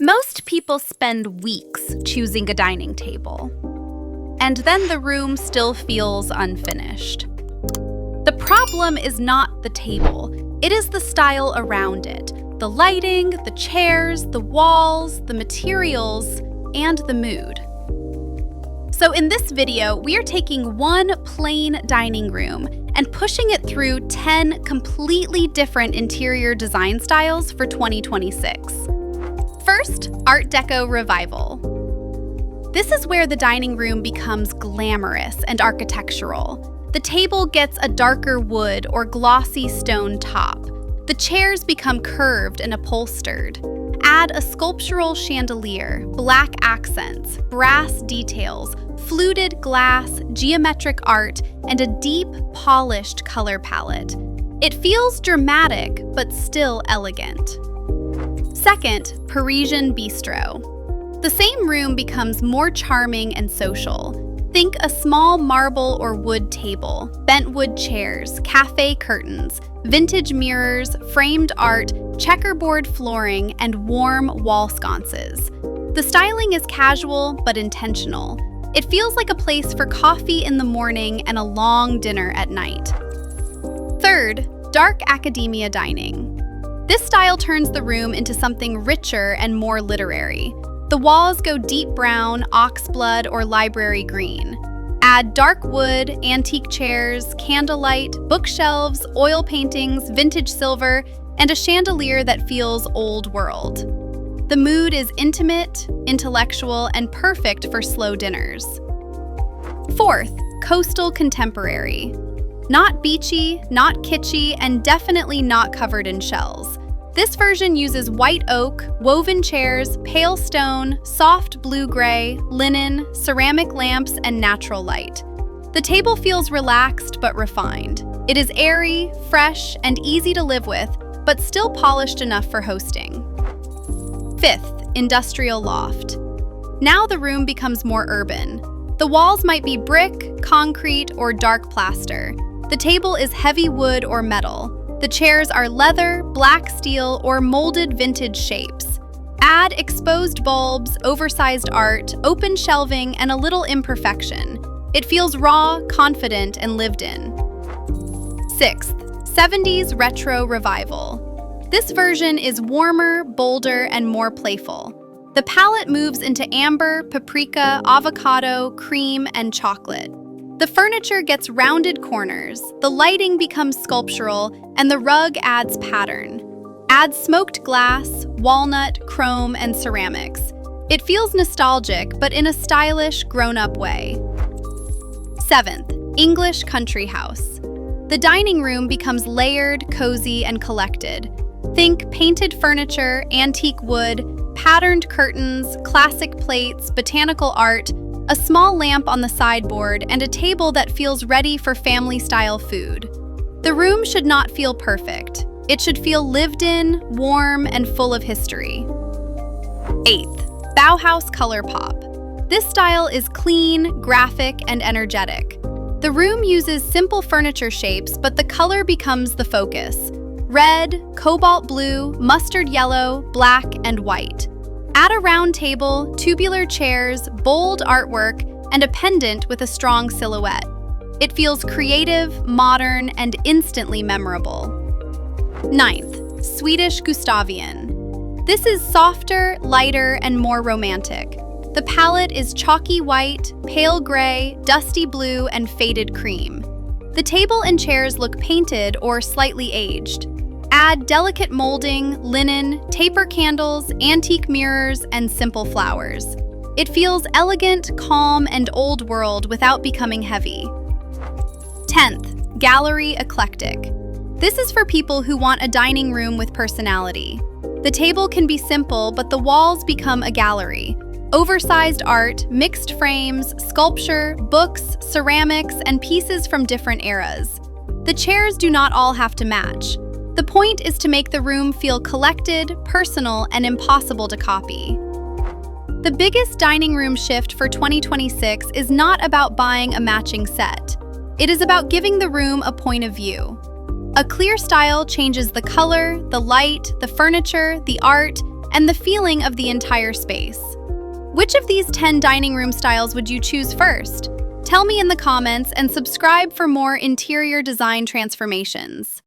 Most people spend weeks choosing a dining table, and then the room still feels unfinished. The problem is not the table, it is the style around it. The lighting, the chairs, the walls, the materials, and the mood. So in this video, we are taking one plain dining room and pushing it through 10 completely different interior design styles for 2026. First, Art Deco Revival. This is where the dining room becomes glamorous and architectural. The table gets a darker wood or glossy stone top. The chairs become curved and upholstered. Add a sculptural chandelier, black accents, brass details, fluted glass, geometric art, and a deep, polished color palette. It feels dramatic, but still elegant. Second, Parisian Bistro. The same room becomes more charming and social. Think a small marble or wood table, bent wood chairs, cafe curtains, vintage mirrors, framed art, checkerboard flooring, and warm wall sconces. The styling is casual but intentional. It feels like a place for coffee in the morning and a long dinner at night. Third, dark academia dining. This style turns the room into something richer and more literary. The walls go deep brown, oxblood, or library green. Add dark wood, antique chairs, candlelight, bookshelves, oil paintings, vintage silver, and a chandelier that feels old world. The mood is intimate, intellectual, and perfect for slow dinners. Fourth, coastal contemporary. Not beachy, not kitschy, and definitely not covered in shells. This version uses white oak, woven chairs, pale stone, soft blue-gray, linen, ceramic lamps, and natural light. The table feels relaxed but refined. It is airy, fresh, and easy to live with, but still polished enough for hosting. Fifth, industrial loft. Now the room becomes more urban. The walls might be brick, concrete, or dark plaster. The table is heavy wood or metal. The chairs are leather, black steel, or molded vintage shapes. Add exposed bulbs, oversized art, open shelving, and a little imperfection. It feels raw, confident, and lived in. Sixth, 70s Retro Revival. This version is warmer, bolder, and more playful. The palette moves into amber, paprika, avocado, cream, and chocolate. The furniture gets rounded corners, the lighting becomes sculptural, and the rug adds pattern. Add smoked glass, walnut, chrome, and ceramics. It feels nostalgic, but in a stylish, grown-up way. Seventh, English country house. The dining room becomes layered, cozy, and collected. Think painted furniture, antique wood, patterned curtains, classic plates, botanical art, a small lamp on the sideboard, and a table that feels ready for family-style food. The room should not feel perfect. It should feel lived in, warm, and full of history. Eighth, Bauhaus Color Pop. This style is clean, graphic, and energetic. The room uses simple furniture shapes, but the color becomes the focus. Red, cobalt blue, mustard yellow, black, and white. Add a round table, tubular chairs, bold artwork, and a pendant with a strong silhouette. It feels creative, modern, and instantly memorable. Ninth, Swedish Gustavian. This is softer, lighter, and more romantic. The palette is chalky white, pale gray, dusty blue, and faded cream. The table and chairs look painted or slightly aged. Add delicate molding, linen, taper candles, antique mirrors, and simple flowers. It feels elegant, calm, and old world without becoming heavy. 10th, Gallery Eclectic. This is for people who want a dining room with personality. The table can be simple, but the walls become a gallery. Oversized art, mixed frames, sculpture, books, ceramics, and pieces from different eras. The chairs do not all have to match. The point is to make the room feel collected, personal, and impossible to copy. The biggest dining room shift for 2026 is not about buying a matching set. It is about giving the room a point of view. A clear style changes the color, the light, the furniture, the art, and the feeling of the entire space. Which of these 10 dining room styles would you choose first? Tell me in the comments and subscribe for more interior design transformations.